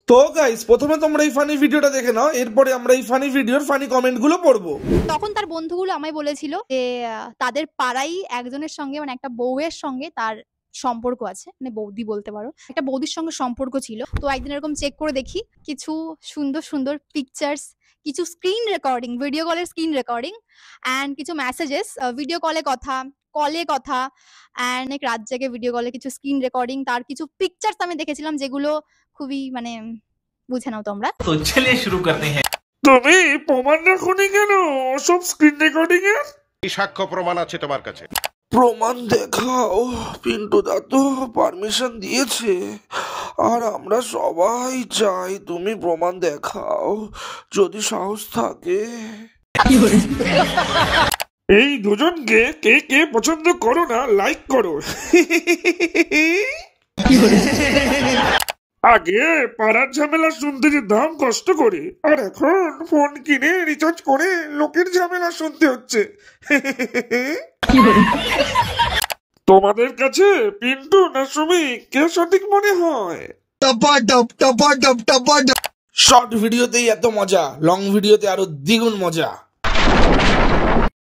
তো গাইস, প্রথমে তোমরা এই ফানি ভিডিওটা দেখে নাও, এরপরে আমরা এই ফানি ভিডিওর ফানি কমেন্ট গুলো পড়বো। তখন তার বন্ধুগুলো আমায় বলেছিল যে তাদের পাড়াই একজনের সঙ্গে মানে একটা বউয়ের সঙ্গে তার সম্পর্ক আছে, মানে বৌদি বলতে পারো, একটা বৌদির সঙ্গে সম্পর্ক ছিল। তো একদিন এরকম চেক করে দেখি কিছু সুন্দর সুন্দর পিকচার্স, কিছু স্ক্রিন রেকর্ডিং, ভিডিও কলের স্ক্রিন রেকর্ডিং অ্যান্ড কিছু মেসেজেস, ভিডিও কলে কথা অ্যান্ড অনেক রাত জেগে ভিডিও কলে কিছু স্ক্রিন রেকর্ডিং, তার কিছু পিকচার্স আমি দেখেছিলাম যেগুলো খুবই মানে বুঝে নাও তোমরা। তো চলিয়ে শুরু করতে হ্যাঁ। তুমি প্রমাণ রাখোনি কেন সব স্ক্রিন রেকর্ডিং এর? সাক্ষ্য প্রমাণ আছে তোমার কাছে? প্রমাণ দেখাও। পিন্টু দা তো পারমিশন দিয়েছে, আর আমরা সবাই চাই তুমি প্রমাণ দেখাও যদি সাহস থাকে। এই দুজনকে কে কে পছন্দ করো না লাইক করো। আগে পাড়ার ঝামেলা শুনতে যেতাম কষ্ট করে, আর এখন ফোন কিনে রিচার্জ করে লোকের ঝামেলা শুনতে হচ্ছে। তোমাদের কাছে পিন্টু না সুমি কে সঠিক মনে হয়? শর্ট ভিডিওতেই এত মজা, লং ভিডিওতে আরো দ্বিগুণ মজা।